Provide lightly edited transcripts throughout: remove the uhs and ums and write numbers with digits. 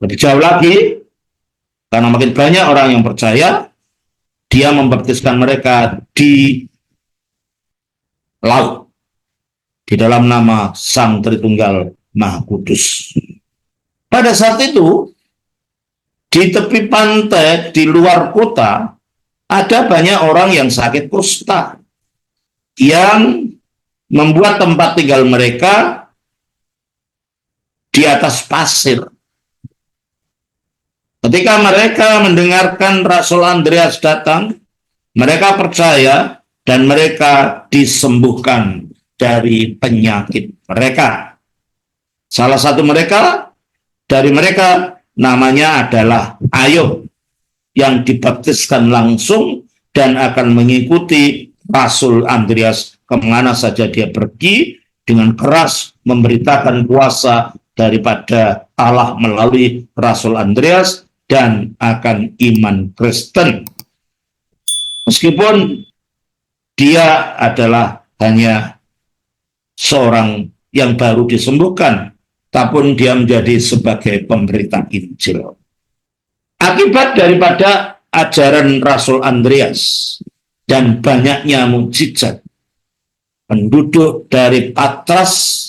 Lebih jauh lagi, karena makin banyak orang yang percaya, dia membaptiskan mereka di laut, di dalam nama Sang Tritunggal Maha Kudus. Pada saat itu, di tepi pantai di luar kota, ada banyak orang yang sakit kusta, yang membuat tempat tinggal mereka di atas pasir. Ketika mereka mendengarkan Rasul Andreas datang, mereka percaya dan mereka disembuhkan dari penyakit mereka. Salah satu dari mereka namanya adalah Ayub, yang dibaptiskan langsung dan akan mengikuti Rasul Andreas kemana saja dia pergi, dengan keras memberitakan kuasa daripada Allah melalui Rasul Andreas dan akan iman Kristen. Meskipun dia adalah hanya seorang yang baru disembuhkan, tapi dia menjadi sebagai pemberita Injil. Akibat daripada ajaran Rasul Andreas dan banyaknya mukjizat, penduduk dari Patras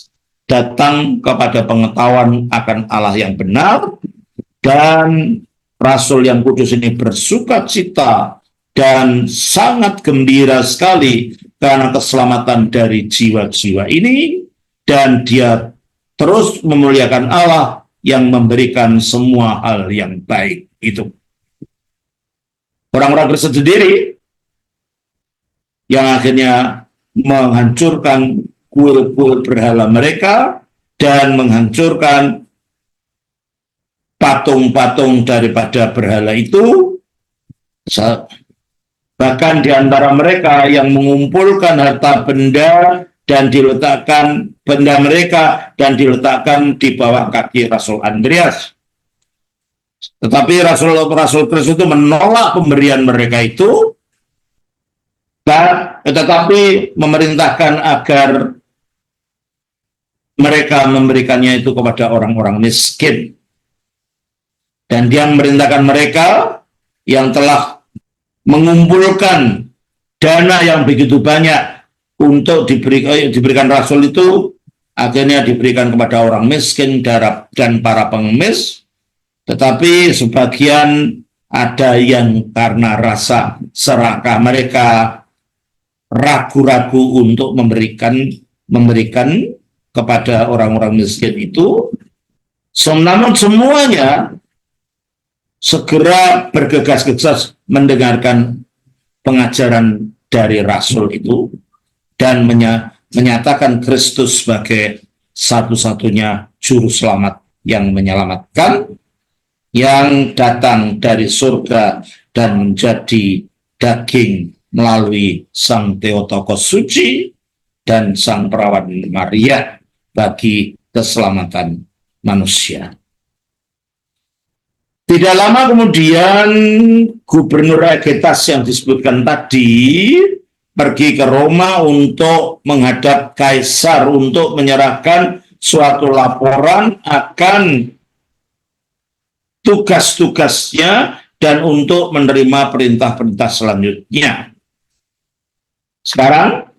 datang kepada pengetahuan akan Allah yang benar, dan Rasul yang kudus ini bersuka cita dan sangat gembira sekali karena keselamatan dari jiwa-jiwa ini, dan dia terus memuliakan Allah yang memberikan semua hal yang baik itu. Orang-orang Kristen sendiri yang akhirnya menghancurkan kuil-kuil berhala mereka dan menghancurkan patung-patung daripada berhala itu. Bahkan di antara mereka yang mengumpulkan harta benda dan diletakkan benda mereka dan diletakkan di bawah kaki Rasul Andreas. Tetapi Rasul Kristus itu menolak pemberian mereka itu, tetapi memerintahkan agar mereka memberikannya itu kepada orang-orang miskin. Dan dia memerintahkan mereka yang telah mengumpulkan dana yang begitu banyak untuk diberikan Rasul itu, akhirnya diberikan kepada orang miskin dan para pengemis. Tetapi sebagian ada yang karena rasa serakah mereka ragu-ragu untuk memberikan kepada orang-orang miskin itu. Namun semuanya segera bergegas-gegas mendengarkan pengajaran dari Rasul itu dan menyatakan Kristus sebagai satu-satunya juru selamat yang menyelamatkan, yang datang dari surga dan menjadi daging melalui Sang Theotokos suci dan Sang Perawan Maria bagi keselamatan manusia. Tidak lama kemudian Gubernur Aegetas yang disebutkan tadi pergi ke Roma untuk menghadap Kaisar untuk menyerahkan suatu laporan akan tugas-tugasnya dan untuk menerima perintah-perintah selanjutnya. Sekarang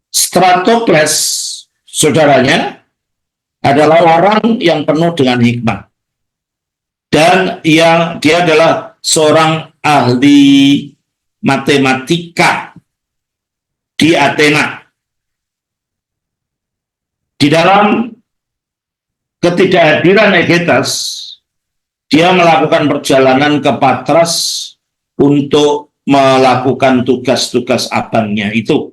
Stratokles, saudaranya, adalah orang yang penuh dengan hikmah, dan dia adalah seorang ahli matematika di Athena. Di dalam ketidakhadiran Aegetas, dia melakukan perjalanan ke Patras untuk melakukan tugas-tugas abangnya itu.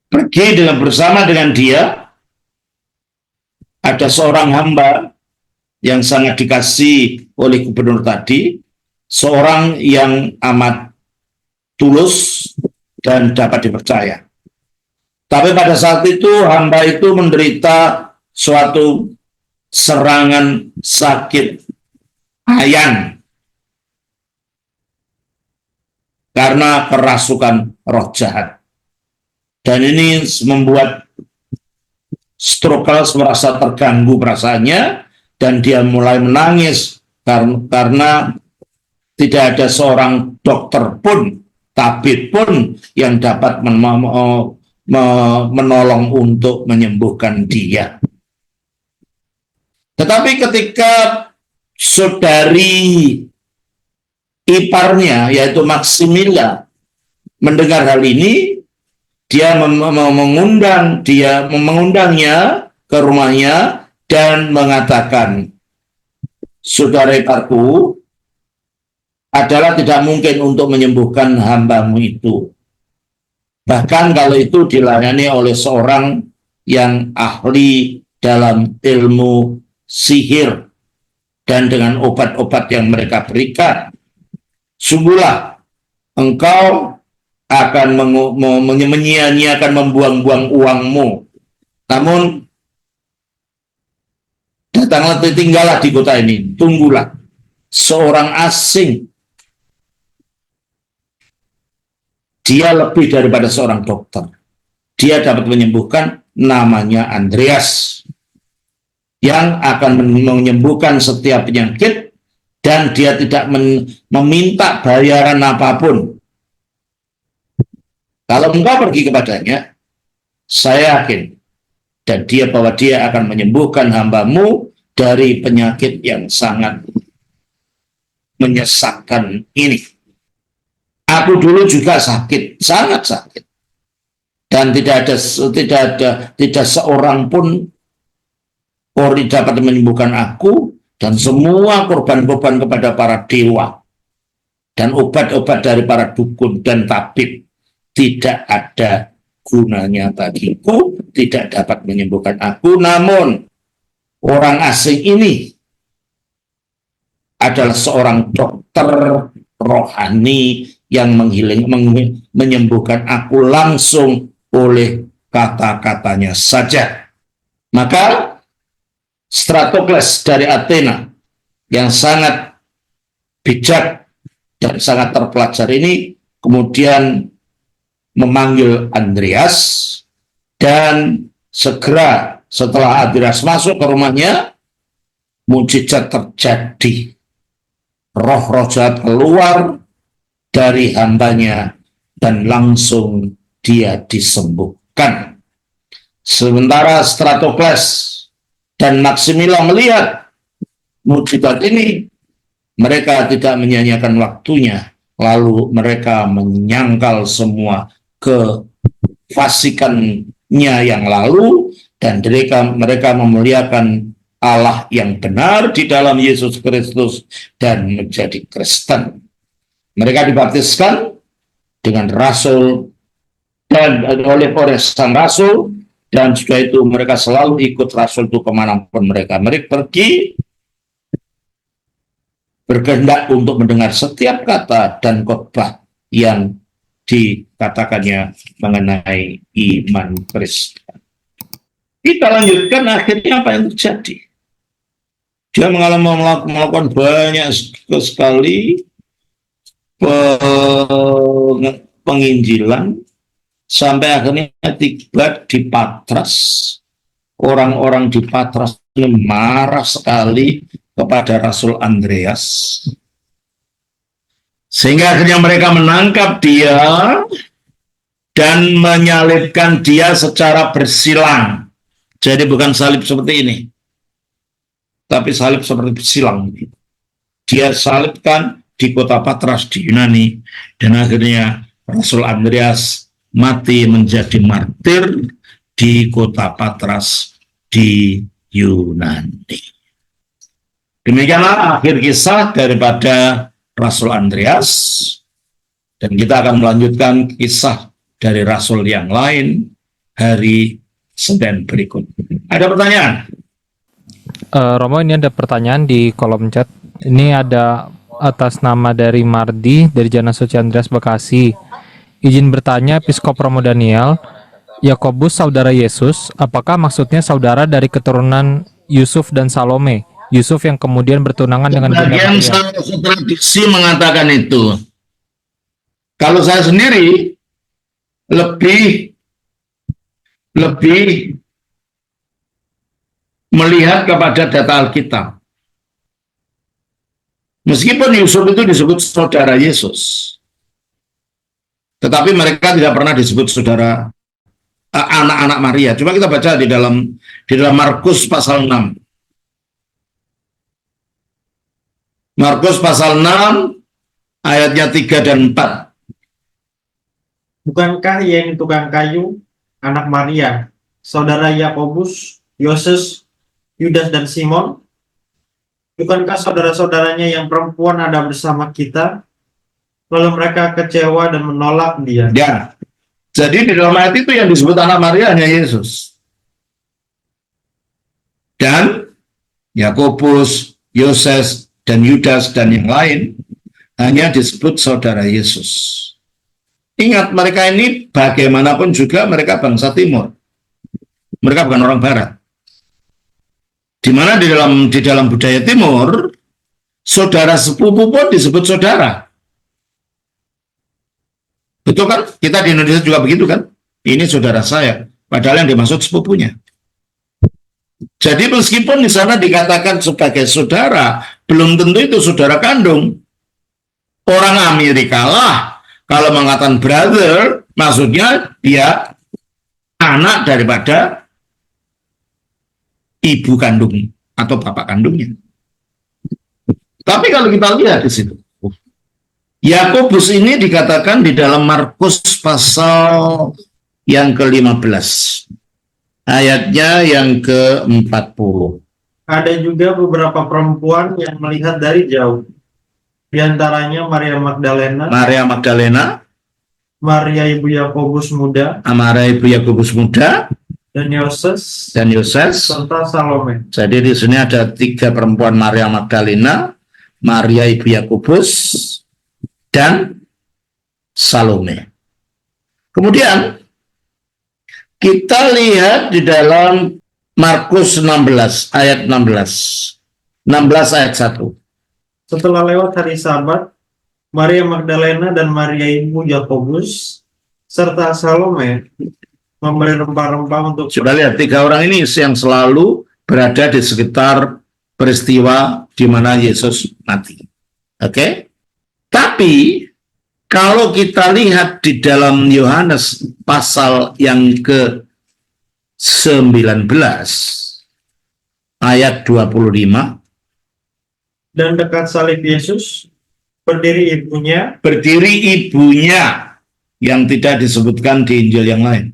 Pergi bersama dengan dia ada seorang hamba yang sangat dikasihi oleh gubernur tadi, seorang yang amat tulus dan dapat dipercaya. Tapi pada saat itu hamba itu menderita suatu serangan sakit ayan karena kerasukan roh jahat. Dan ini membuat struggle, merasa terganggu perasaannya, dan dia mulai menangis karena tidak ada seorang dokter pun, tabib pun yang dapat menolong untuk menyembuhkan dia. Tetapi ketika saudari iparnya, yaitu Maximilla, mendengar hal ini, dia mengundangnya ke rumahnya dan mengatakan, saudara iparku, adalah tidak mungkin untuk menyembuhkan hambamu itu. Bahkan kalau itu dilayani oleh seorang yang ahli dalam ilmu sihir dan dengan obat-obat yang mereka berikan. Sungguhlah engkau akan menyia-nyiakan, membuang-buang uangmu. Namun datanglah, tinggallah di kota ini, tunggulah seorang asing. Dia lebih daripada seorang dokter. Dia dapat menyembuhkan, namanya Andreas, yang akan menyembuhkan setiap penyakit, dan dia tidak meminta bayaran apapun. Kalau engkau pergi kepadanya, saya yakin dan bahwa dia akan menyembuhkan hambamu dari penyakit yang sangat menyesatkan ini. Aku dulu juga sakit, sangat sakit, dan tidak seorang pun dapat menyembuhkan aku, dan semua korban-korban kepada para dewa dan obat-obat dari para dukun dan tabib tidak ada gunanya bagiku, tidak dapat menyembuhkan aku. Namun orang asing ini adalah seorang dokter rohani yang menyembuhkan aku langsung oleh kata-katanya saja. Maka Stratokles dari Athena yang sangat bijak dan sangat terpelajar ini kemudian memanggil Andreas, dan segera setelah Andreas masuk ke rumahnya, mukjizat terjadi. Roh-roh jahat keluar dari hambanya dan langsung dia disembuhkan. Sementara Stratokles dan Maximilla melihat mukjizat ini, mereka tidak menyia-nyiakan waktunya, lalu mereka menyangkal semua kefasikannya yang lalu, dan mereka memuliakan Allah yang benar di dalam Yesus Kristus dan menjadi Kristen. Mereka dibaptiskan dengan rasul dan oleh sang rasul, dan juga itu mereka selalu ikut rasul itu kemanapun mereka pergi, berkehendak untuk mendengar setiap kata dan khotbah yang dikatakannya mengenai iman Kristen. Kita lanjutkan akhirnya apa yang terjadi. Dia melakukan banyak sekali penginjilan, sampai akhirnya tiba di Patras. Orang-orang di Patras ini marah sekali kepada Rasul Andreas, sehingga akhirnya mereka menangkap dia dan menyalibkan dia secara bersilang. Jadi bukan salib seperti ini, tapi salib seperti bersilang. Dia salibkan di kota Patras di Yunani, dan akhirnya Rasul Andreas mati menjadi martir di kota Patras di Yunani. Demikianlah akhir kisah daripada Rasul Andreas, dan kita akan melanjutkan kisah dari Rasul yang lain hari Senin berikut. Ada pertanyaan? Romo, ini ada pertanyaan di kolom chat. Ini ada atas nama dari Mardi dari Jana Suci Andreas Bekasi. Izin bertanya, Episkop Romo Daniel, Yakobus saudara Yesus, apakah maksudnya saudara dari keturunan Yusuf dan Salome? Yusuf yang kemudian bertunangan dengan Bunda Maria. Sebagian tradisi mengatakan itu. Kalau saya sendiri lebih melihat kepada data Alkitab. Meskipun Yusuf itu disebut saudara Yesus, tetapi mereka tidak pernah disebut saudara anak-anak Maria. Coba kita baca di dalam Markus pasal 6. Markus pasal 6 ayatnya 3 dan 4. Bukankah yang tukang kayu, anak Maria, saudara Yakobus, Yoses, Yudas dan Simon? Bukankah saudara-saudaranya yang perempuan ada bersama kita? Lalu mereka kecewa dan menolak dia. Ya. Jadi di dalam ayat itu yang disebut anak Maria hanya Yesus. Dan Yakobus, Yoses, dan Yudas dan yang lain hanya disebut saudara Yesus. Ingat, mereka ini bagaimanapun juga mereka bangsa Timur. Mereka bukan orang Barat. Di mana di dalam budaya Timur, saudara sepupu pun disebut saudara. Betul kan? Kita di Indonesia juga begitu kan? Ini saudara saya, padahal yang dimaksud sepupunya. Jadi meskipun di sana dikatakan sebagai saudara, belum tentu itu saudara kandung. Orang Amerika lah, kalau mengatakan brother, maksudnya dia anak daripada ibu kandung atau bapak kandungnya. Tapi kalau kita lihat di situ, Yakobus ini dikatakan di dalam Markus pasal yang ke-15, ayatnya yang ke-40. Ada juga beberapa perempuan yang melihat dari jauh. Di antaranya Maria Magdalena, Maria ibu Yakobus muda, Maria ibu Yakobus muda, dan Yoses, serta Salome. Jadi di sini ada 3 perempuan, Maria Magdalena, Maria ibu Yakobus, dan Salome. Kemudian kita lihat di dalam Markus 16 ayat 16 ayat 1. Setelah lewat hari Sabat, Maria Magdalena dan Maria ibu Yakobus serta Salome memberi rempah-rempah untuk... Sudah lihat 3 orang ini yang selalu berada di sekitar peristiwa di mana Yesus mati. Oke? Tapi kalau kita lihat di dalam Yohanes pasal yang ke-19 ayat 25, dan dekat salib Yesus berdiri ibunya yang tidak disebutkan di Injil yang lain.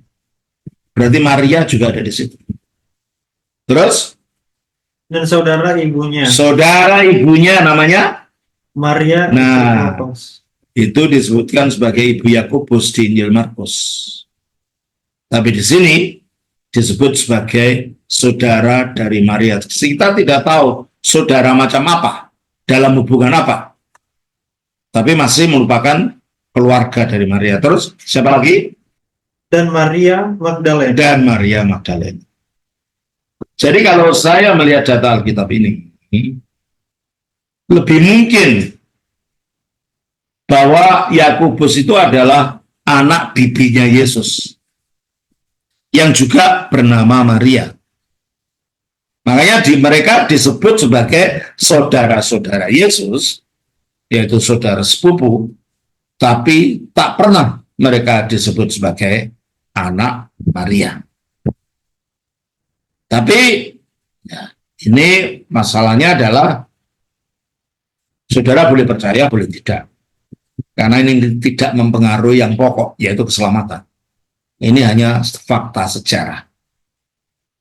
Berarti Maria juga ada di situ. Terus? Dan saudara ibunya namanya Maria. Nah, itu disebutkan sebagai ibu Yakobus di Injil Markus. Tapi di sini disebut sebagai saudara dari Maria. Kita tidak tahu saudara macam apa, dalam hubungan apa. Tapi masih merupakan keluarga dari Maria. Terus siapa lagi? Dan Maria Magdalena. Jadi kalau saya melihat data Alkitab ini, lebih mungkin bahwa Yakobus itu adalah anak bibinya Yesus yang juga bernama Maria. Makanya mereka disebut sebagai saudara-saudara Yesus, yaitu saudara sepupu, tapi tak pernah mereka disebut sebagai anak Maria. Tapi ya, ini masalahnya adalah saudara boleh percaya, boleh tidak. Karena ini tidak mempengaruhi yang pokok, yaitu keselamatan. Ini hanya fakta sejarah.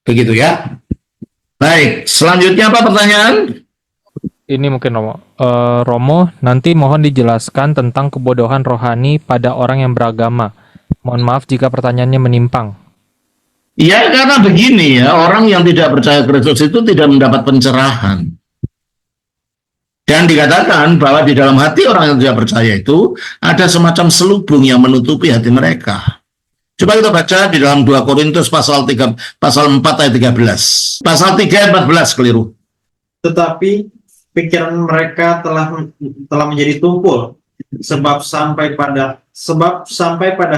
Begitu ya. Baik, selanjutnya apa pertanyaan? Ini mungkin Romo, nanti mohon dijelaskan tentang kebodohan rohani pada orang yang beragama. Mohon maaf jika pertanyaannya menyimpang. Ya, karena begini ya, orang yang tidak percaya Kristus itu tidak mendapat pencerahan. Dan dikatakan bahwa di dalam hati orang yang tidak percaya itu ada semacam selubung yang menutupi hati mereka. Coba kita baca di dalam 2 Korintus pasal 4 ayat 13. Pasal 3 ayat 14 keliru. Tetapi pikiran mereka telah menjadi tumpul, sebab sampai pada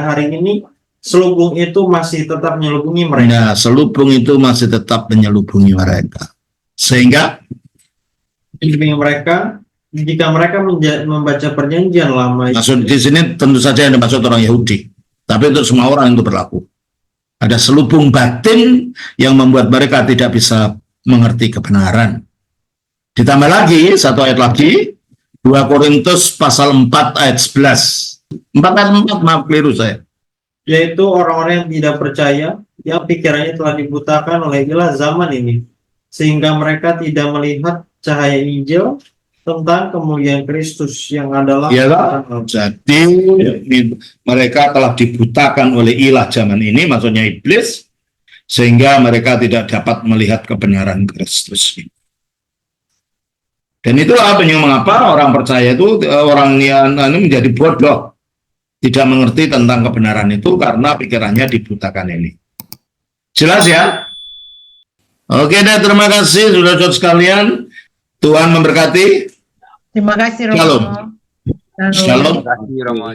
hari ini selubung itu masih tetap menyelubungi mereka. Nah, selubung itu masih tetap menyelubungi mereka. Sehingga Menyelubungi mereka jika mereka membaca perjanjian lama. maksud di sini tentu saja yang dimaksud orang Yahudi. Tapi untuk semua orang itu berlaku. Ada selubung batin yang membuat mereka tidak bisa mengerti kebenaran. Ditambah lagi, satu ayat lagi, 2 Korintus pasal 4 ayat 11. 4 ayat 4, maaf keliru saya. Yaitu orang-orang yang tidak percaya, yang pikirannya telah dibutakan oleh ilah zaman ini, sehingga mereka tidak melihat cahaya Injil tentang kemuliaan Kristus yang adalah Iyalah, jadi mereka telah dibutakan oleh ilah zaman ini, maksudnya iblis, sehingga mereka tidak dapat melihat kebenaran Kristus. Dan itulah mengapa orang percaya itu, orang yang ini menjadi bodoh, tidak mengerti tentang kebenaran itu karena pikirannya dibutakan ini. Jelas ya? Oke deh, terima kasih saudara-saudara sekalian. Tuhan memberkati. Terima kasih, Shalom. Romo. Shalom. Terima kasih Romo.